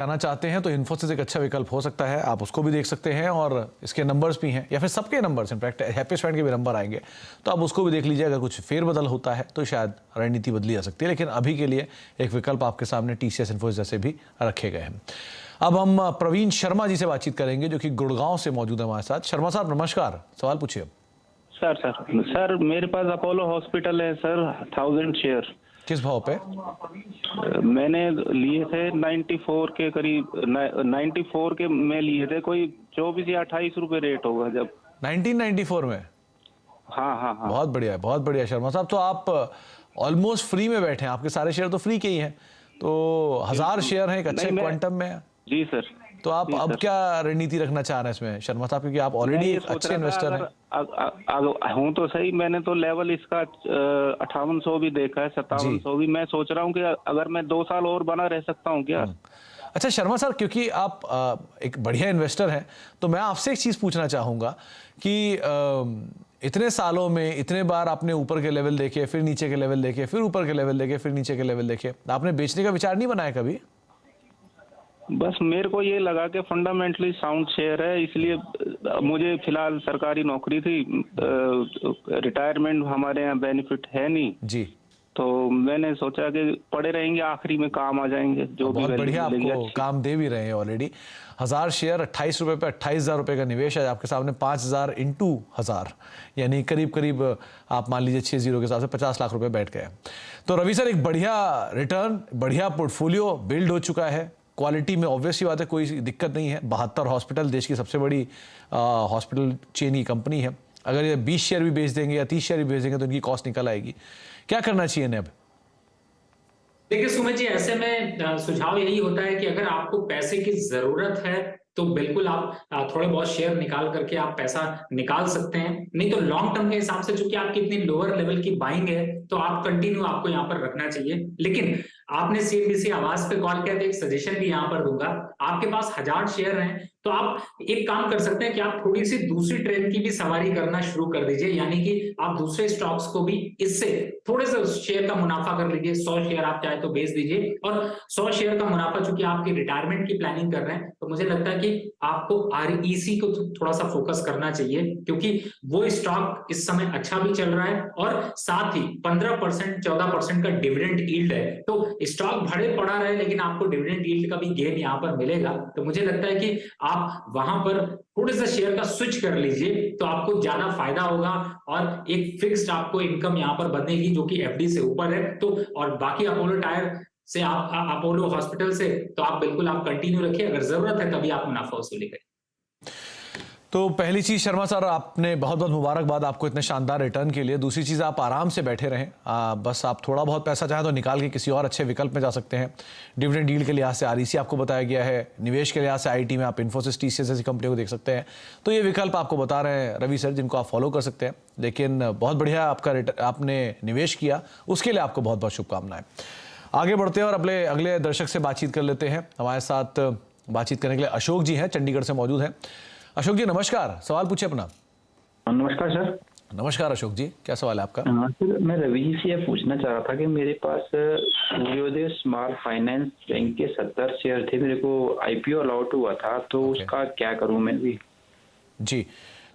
जाना चाहते हैं तो इन्फोसिस एक अच्छा विकल्प हो सकता है, आप उसको भी देख सकते हैं और इसके नंबर्स भी हैं या फिर सबके नंबर्स, इनफैक्ट हैप्पीस्ट फ्रेंड के भी नंबर आएंगे तो आप उसको भी देख लीजिए। अगर कुछ फेरबदल होता है तो शायद रणनीति बदली जा सकती है, लेकिन अभी के लिए एक विकल्प आपके सामने टीसीएस इन्फोसिस जैसे भी रखे गए हैं। अब हम प्रवीण शर्मा जी से बातचीत करेंगे जो कि गुड़गांव से मौजूद है हमारे साथ। शर्मा साहब नमस्कार, सवाल पूछिए। सर मेरे पास अपोलो हॉस्पिटल है सर, 1000 शेयर। किस भाव पे? मैंने लिए थे 94 के करीब, 94 के में लिए थे, कोई 24 या 28 रुपए रेट होगा जब 1994 में। हाँ। बहुत बढ़िया है, बहुत बढ़िया शर्मा साहब। तो आप ऑलमोस्ट फ्री में बैठे हैं, आपके सारे शेयर तो फ्री के ही हैं, तो 1000 शेयर हैं एक अच्छे क्वांटम में। जी सर। तो आप अब क्या रणनीति रखना चाह रहे हैं इसमें शर्मा साहब, क्योंकि आप ऑलरेडी एक अच्छे इन्वेस्टर हैं। हूँ तो सही, मैंने तो लेवल इसका 5800 भी देखा है, 5700 भी। मैं सोच रहा हूँ कि अगर मैं 2 साल और बना रह सकता हूँ क्या? अच्छा शर्मा सर, क्योंकि आप एक बढ़िया इन्वेस्टर हैं तो मैं आपसे एक चीज पूछना चाहूंगा कि इतने सालों में इतने बार आपने ऊपर के लेवल देखे, फिर नीचे के लेवल देखे, फिर ऊपर के लेवल देखे, फिर नीचे के लेवल देखे, आपने बेचने का विचार नहीं बनाया कभी? बस मेरे को ये लगा कि फंडामेंटली साउंड शेयर है, इसलिए मुझे फिलहाल सरकारी नौकरी थी, रिटायरमेंट हमारे यहाँ बेनिफिट है नहीं जी, तो मैंने सोचा कि पड़े रहेंगे, आखिरी में काम आ जाएंगे। जो बहुत बढ़िया, आपको काम दे भी रहे हैं ऑलरेडी। 1000 शेयर 28 रुपए पे 28,000 रुपए का निवेश है आपके सामने, 5000 इंटू 1000 यानी करीब करीब आप मान लीजिए 60 के हिसाब से 50 लाख रुपए बैठ गए। तो रवि सर, एक बढ़िया रिटर्न, बढ़िया पोर्टफोलियो बिल्ड हो चुका है। क्वालिटी में ऑब्वियसली बात है, कोई दिक्कत नहीं है। 72 हॉस्पिटल, देश की सबसे बड़ी हॉस्पिटल चेन की कंपनी है। अगर ये 20 शेयर भी बेच देंगे या 30 शेयर भी बेच देंगे तो इनकी कॉस्ट निकल आएगी। क्या करना चाहिए इन्हें अब? देखिए सुमित जी, ऐसे में सुझाव यही होता है कि अगर आपको पैसे की जरूरत है तो बिल्कुल आप थोड़े बहुत शेयर निकाल करके आप पैसा निकाल सकते हैं। नहीं तो लॉन्ग टर्म के हिसाब से चूंकि आपकी इतनी लोअर लेवल की बाइंग है तो आप कंटिन्यू आपको यहाँ पर रखना चाहिए। लेकिन आपने सीएनबीसी आवाज पे कॉल किया तो एक सजेशन भी यहाँ पर दूंगा। आपके पास 1000 शेयर हैं तो आप एक काम कर सकते हैं कि आप थोड़ी सी दूसरी ट्रेन की भी सवारी करना शुरू कर दीजिए, यानी कि आप दूसरे स्टॉक्स को भी इससे थोड़े से शेयर का मुनाफा कर लीजिए। 100 शेयर आप चाहे तो बेच दीजिए और 100 शेयर का मुनाफा, चूंकि आपकी रिटायरमेंट की प्लानिंग कर रहे हैं तो मुझे लगता है कि आपको आरईसी को थोड़ा सा फोकस करना चाहिए, क्योंकि वो स्टॉक इस समय अच्छा भी चल रहा है और साथ ही 15% 14% का डिविडेंड यील्ड है। तो स्टॉक भरे पड़ा रहे लेकिन आपको डिविडेंड यील्ड का भी गेन यहाँ पर मिलेगा। तो मुझे लगता है कि आप वहां पर थोड़े से शेयर का स्विच कर लीजिए तो आपको ज्यादा फायदा होगा और एक फिक्स्ड आपको इनकम यहाँ पर बनेगी जो कि एफडी से ऊपर है। तो और बाकी अपोलो टायर से आप अपोलो हॉस्पिटल से तो आप बिल्कुल आप कंटिन्यू रखिए, अगर जरूरत है तभी आप मुनाफा वसूली करें। तो पहली चीज शर्मा सर, आपने बहुत बहुत मुबारकबाद आपको इतने शानदार रिटर्न के लिए। दूसरी चीज, आप आराम से बैठे रहें, बस आप थोड़ा बहुत पैसा चाहें तो निकाल के किसी और अच्छे विकल्प में जा सकते हैं। डिविडेंड यील्ड के लिहाज से आरईसी आपको बताया गया है, निवेश के लिहाज से आईटी में आप इन्फोसिस, टीसीएस जैसी कंपनियों को देख सकते हैं। तो ये विकल्प आपको बता रहे हैं रवि सर, जिनको आप फॉलो कर सकते हैं। लेकिन बहुत बढ़िया आपने निवेश किया, उसके लिए आपको बहुत बहुत शुभकामनाएं। आगे बढ़ते हैं और अपने अगले दर्शक से बातचीत कर लेते हैं। हमारे साथ बातचीत करने के लिए अशोक जी हैं, चंडीगढ़ से मौजूद हैं। अशोक जी नमस्कार, सवाल पूछिए अपना। नमस्कार सर। नमस्कार अशोक जी, क्या सवाल है आपका? सर मैं रवि जी से यह पूछना चाह रहा था कि मेरे पास सूर्योदय स्मॉल फाइनेंस बैंक के 70 शेयर थे, मेरे को आईपीओ अलाउड हुआ था, तो उसका क्या करूं मैं भी? जी,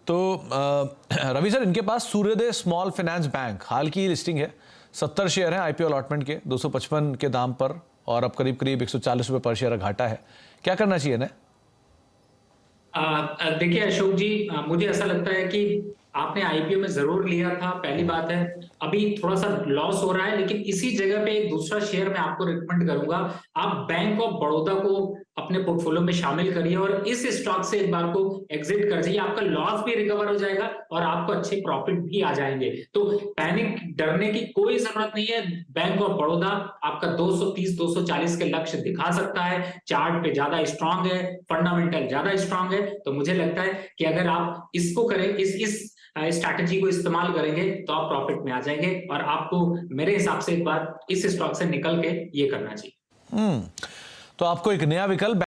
तो रवि सर, इनके पास सूर्योदय स्मॉल फाइनेंस बैंक हाल की लिस्टिंग है, 70 शेयर है आईपीओ अलॉटमेंट के, 255 के दाम पर, और अब करीब करीब 140 रुपए पर शेयर घाटा है। क्या करना चाहिए ना? देखिए अशोक जी, मुझे ऐसा लगता है कि आपने आईपीओ में जरूर लिया था, पहली बात है। अभी थोड़ा सा लॉस हो रहा है, लेकिन इसी जगह पे एक दूसरा शेयर मैं आपको रिकमेंड करूंगा। आप बैंक ऑफ बड़ौदा को अपने पोर्टफोलियो में शामिल करिए और इस स्टॉक से एक बार को एग्जिट कर जाइए। आपका लॉस भी रिकवर हो जाएगा और आपको अच्छे प्रॉफिट भी आ जाएंगे। तो पैनिक डरने की कोई जरूरत नहीं है। बैंक ऑफ बड़ौदा आपका 230 240 के लक्ष्य दिखा सकता है, चार्ट पे ज्यादा स्ट्रांग है, फंडामेंटल ज्यादा स्ट्रांग है। तो मुझे लगता है कि अगर आप इसको करें, इस स्ट्रैटेजी को इस्तेमाल करेंगे तो आप प्रॉफिट में आ जाएंगे और आपको मेरे हिसाब से एक बार इस स्टॉक से निकल के ये करना चाहिए। तो आपको एक नया विकल्प